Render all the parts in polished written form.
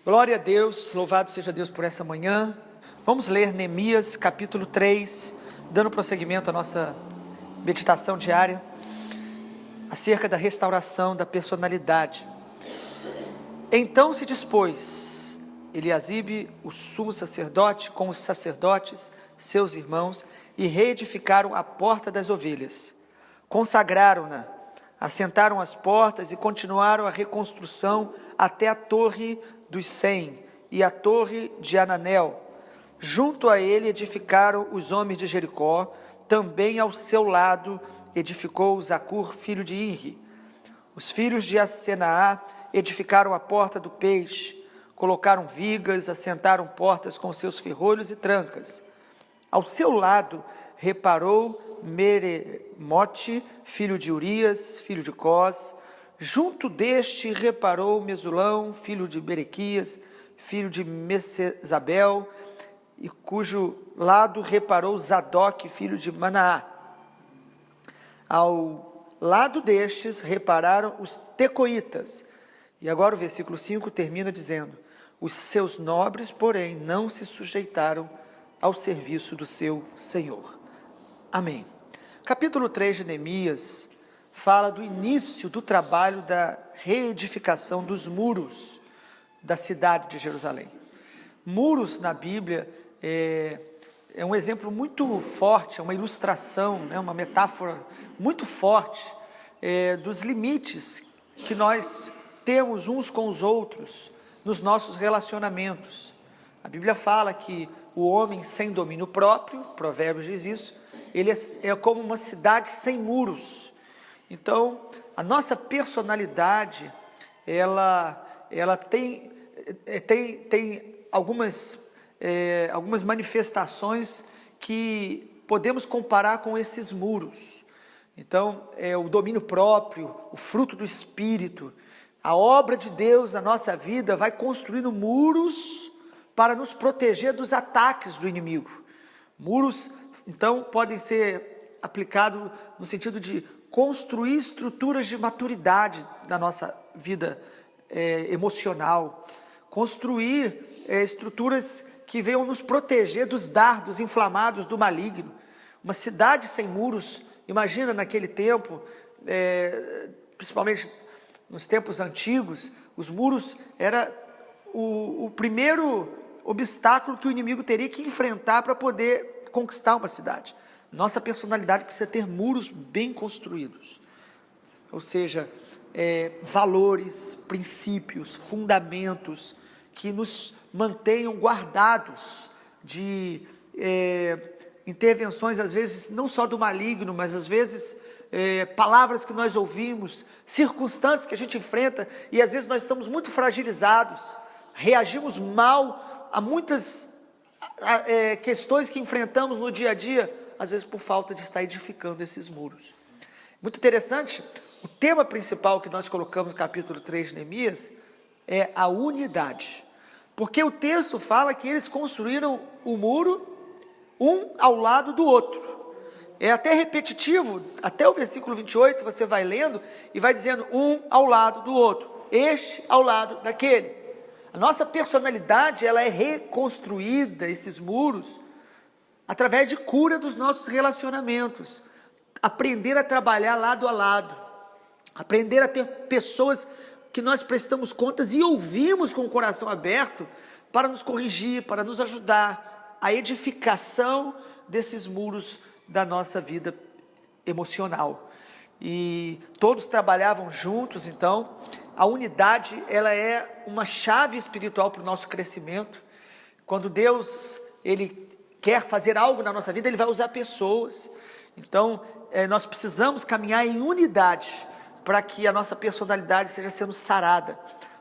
Glória a Deus, louvado seja Deus por essa manhã. Vamos ler Neemias capítulo 3, dando prosseguimento à nossa meditação diária, acerca da restauração da personalidade. Então se dispôs Eliasibe, o sumo sacerdote, com os sacerdotes, seus irmãos, e reedificaram a porta das ovelhas. Consagraram-na, assentaram as portas e continuaram a reconstrução até a torre dos 100 e a torre de Ananel. Junto a ele edificaram os homens de Jericó, também ao seu lado edificou Zacur, filho de Inri. Os filhos de Asenaá edificaram a porta do peixe, colocaram vigas, assentaram portas com seus ferrolhos e trancas. Ao seu lado reparou Meremote, filho de Urias, filho de Cós. Junto deste reparou Mesulão, filho de Berequias, filho de Mesezabel, e cujo lado reparou Zadok, filho de Manaá. Ao lado destes repararam os tecoitas. E agora o versículo 5 termina dizendo: os seus nobres, porém, não se sujeitaram ao serviço do seu Senhor. Amém. Capítulo 3 de Neemias fala do início do trabalho da reedificação dos muros da cidade de Jerusalém. Muros na Bíblia é um exemplo muito forte, é uma ilustração, uma metáfora muito forte dos limites que nós temos uns com os outros nos nossos relacionamentos. A Bíblia fala que o homem sem domínio próprio, Provérbios diz isso, ele é como uma cidade sem muros. Então, a nossa personalidade, ela tem algumas manifestações que podemos comparar com esses muros. Então, o domínio próprio, o fruto do Espírito, a obra de Deus na nossa vida vai construindo muros para nos proteger dos ataques do inimigo. Muros, então, podem ser aplicados no sentido de construir estruturas de maturidade na nossa vida emocional, construir estruturas que venham nos proteger dos dardos inflamados do maligno. Uma cidade sem muros, imagina naquele tempo, principalmente nos tempos antigos, os muros era o primeiro obstáculo que o inimigo teria que enfrentar para poder conquistar uma cidade. Nossa personalidade precisa ter muros bem construídos, ou seja, valores, princípios, fundamentos que nos mantenham guardados de intervenções, às vezes não só do maligno, mas às vezes palavras que nós ouvimos, circunstâncias que a gente enfrenta, e às vezes nós estamos muito fragilizados, reagimos mal a muitas questões que enfrentamos no dia a dia, às vezes por falta de estar edificando esses muros. Muito interessante, o tema principal que nós colocamos no capítulo 3 de Neemias é a unidade, porque o texto fala que eles construíram o muro um ao lado do outro. É até repetitivo, até o versículo 28 você vai lendo e vai dizendo um ao lado do outro, este ao lado daquele. A nossa personalidade, ela é reconstruída, esses muros, através de cura dos nossos relacionamentos, aprender a trabalhar lado a lado, aprender a ter pessoas que nós prestamos contas e ouvimos com o coração aberto para nos corrigir, para nos ajudar, a edificação desses muros da nossa vida emocional. E todos trabalhavam juntos, então a unidade, ela é uma chave espiritual para o nosso crescimento. Quando Deus, Ele quer fazer algo na nossa vida, Ele vai usar pessoas. Então, nós precisamos caminhar em unidade para que a nossa personalidade seja sendo sarada.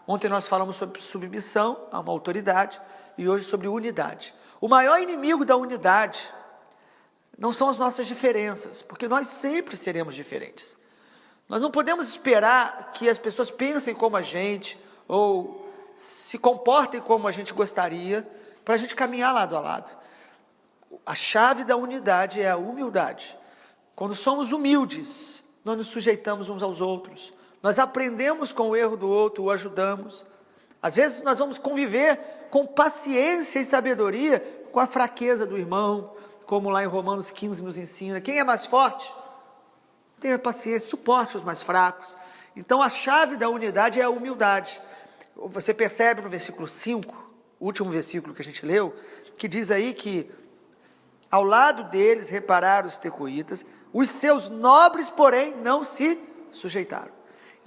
Ontem nós falamos sobre submissão a uma autoridade e hoje sobre unidade. O maior inimigo da unidade não são as nossas diferenças, porque nós sempre seremos diferentes. Nós não podemos esperar que as pessoas pensem como a gente ou se comportem como a gente gostaria para a gente caminhar lado a lado. A chave da unidade é a humildade. Quando somos humildes, nós nos sujeitamos uns aos outros, nós aprendemos com o erro do outro, o ajudamos, Às vezes nós vamos conviver com paciência e sabedoria com a fraqueza do irmão, como lá em Romanos 15 nos ensina. Quem é mais forte? Tenha paciência, suporte os mais fracos. Então a chave da unidade é a humildade. Você percebe no versículo 5, o último versículo que a gente leu, que diz aí que ao lado deles repararam os tecoítas, os seus nobres, porém, não se sujeitaram.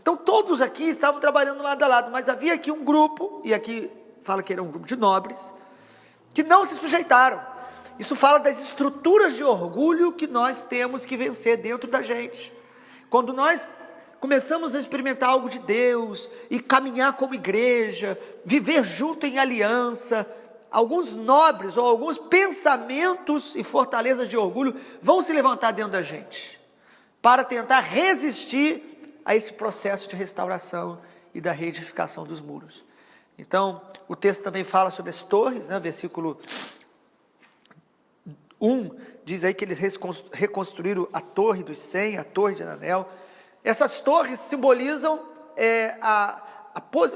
Então todos aqui estavam trabalhando lado a lado, mas havia aqui um grupo, e aqui fala que era um grupo de nobres, que não se sujeitaram. Isso fala das estruturas de orgulho que nós temos que vencer dentro da gente. Quando nós começamos a experimentar algo de Deus, e caminhar como igreja, viver junto em aliança, alguns nobres ou alguns pensamentos e fortalezas de orgulho vão se levantar dentro da gente, para tentar resistir a esse processo de restauração e da reedificação dos muros. Então, o texto também fala sobre as torres, né? Versículo 1, diz aí que eles reconstruíram a torre dos 100, a torre de Hananel. Essas torres simbolizam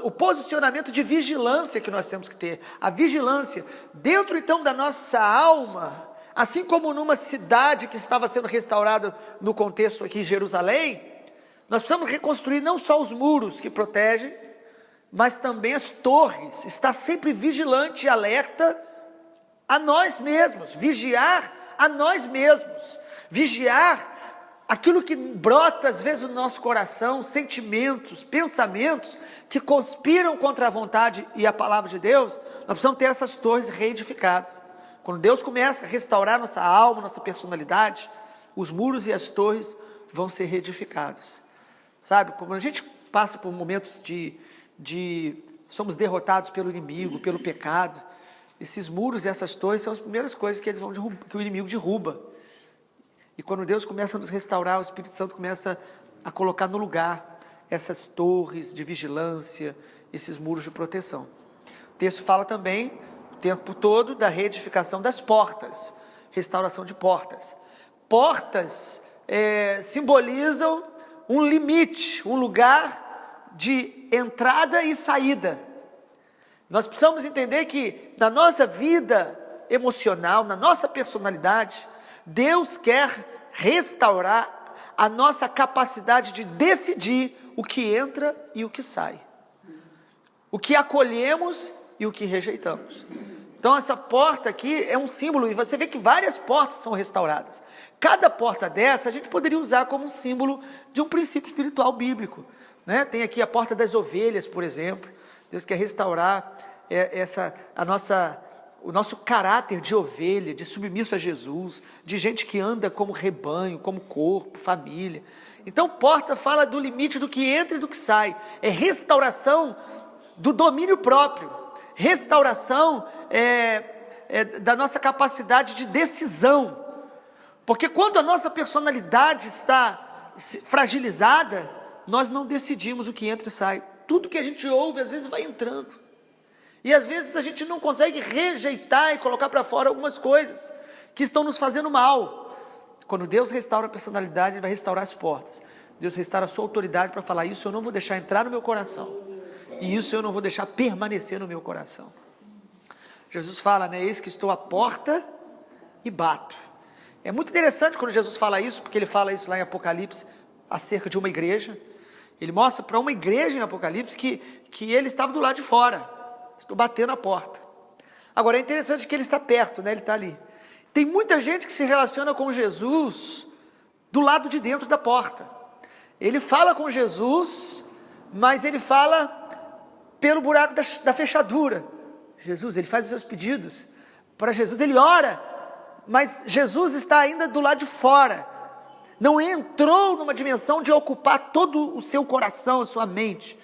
o posicionamento de vigilância que nós temos que ter. A vigilância dentro então da nossa alma, assim como numa cidade que estava sendo restaurada no contexto aqui em Jerusalém, nós precisamos reconstruir não só os muros que protegem, mas também as torres, estar sempre vigilante e alerta a nós mesmos, vigiar a nós mesmos, vigiar aquilo que brota às vezes no nosso coração, sentimentos, pensamentos que conspiram contra a vontade e a palavra de Deus. Nós precisamos ter essas torres reedificadas. Quando Deus começa a restaurar nossa alma, nossa personalidade, os muros e as torres vão ser reedificados. Sabe, quando a gente passa por momentos somos derrotados pelo inimigo, pelo pecado, esses muros e essas torres são as primeiras coisas que que o inimigo derruba. E quando Deus começa a nos restaurar, o Espírito Santo começa a colocar no lugar essas torres de vigilância, esses muros de proteção. O texto fala também, o tempo todo, da reedificação das portas, restauração de portas. Portas simbolizam um limite, um lugar de entrada e saída. Nós precisamos entender que na nossa vida emocional, na nossa personalidade, Deus quer restaurar a nossa capacidade de decidir o que entra e o que sai, o que acolhemos e o que rejeitamos. Então essa porta aqui é um símbolo, e você vê que várias portas são restauradas. Cada porta dessa a gente poderia usar como um símbolo de um princípio espiritual bíblico, né? Tem aqui a porta das ovelhas, por exemplo. Deus quer restaurar o nosso caráter de ovelha, de submisso a Jesus, de gente que anda como rebanho, como corpo, família. Então porta fala do limite do que entra e do que sai. É restauração do domínio próprio, restauração da nossa capacidade de decisão. Porque quando a nossa personalidade está fragilizada, nós não decidimos o que entra e sai. Tudo que a gente ouve, às vezes vai entrando. E às vezes a gente não consegue rejeitar e colocar para fora algumas coisas que estão nos fazendo mal. Quando Deus restaura a personalidade, Ele vai restaurar as portas. Deus restaura a sua autoridade para falar: isso eu não vou deixar entrar no meu coração. E isso eu não vou deixar permanecer no meu coração. Jesus fala, né? Eis que estou à porta e bato. É muito interessante quando Jesus fala isso, porque Ele fala isso lá em Apocalipse, acerca de uma igreja. Ele mostra para uma igreja em Apocalipse que Ele estava do lado de fora. Estou batendo a porta. Agora é interessante que Ele está perto, né? Ele está ali. Tem muita gente que se relaciona com Jesus do lado de dentro da porta. Ele fala com Jesus, mas ele fala pelo buraco da fechadura. Jesus, ele faz os seus pedidos. Para Jesus ele ora, mas Jesus está ainda do lado de fora. Não entrou numa dimensão de ocupar todo o seu coração, a sua mente.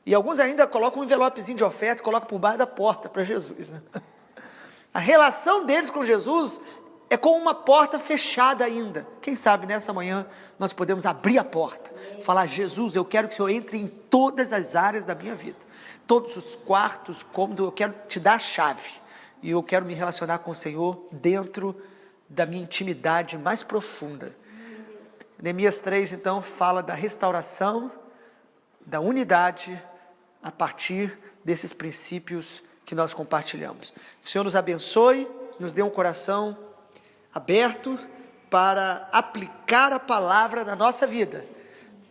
E alguns ainda colocam um envelopezinho de oferta e colocam por baixo da porta para Jesus, né? A relação deles com Jesus é com uma porta fechada ainda. Quem sabe nessa manhã nós podemos abrir a porta, falar: Jesus, eu quero que o Senhor entre em todas as áreas da minha vida, todos os quartos, cômodos, eu quero te dar a chave, e eu quero me relacionar com o Senhor dentro da minha intimidade mais profunda. Neemias 3 então fala da restauração, da unidade, a partir desses princípios que nós compartilhamos. O Senhor nos abençoe, nos dê um coração aberto para aplicar a palavra na nossa vida,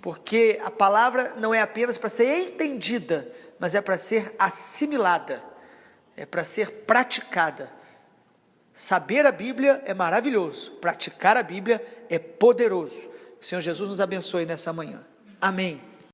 porque a palavra não é apenas para ser entendida, mas é para ser assimilada, é para ser praticada. Saber a Bíblia é maravilhoso, praticar a Bíblia é poderoso. Que o Senhor Jesus nos abençoe nessa manhã. Amém.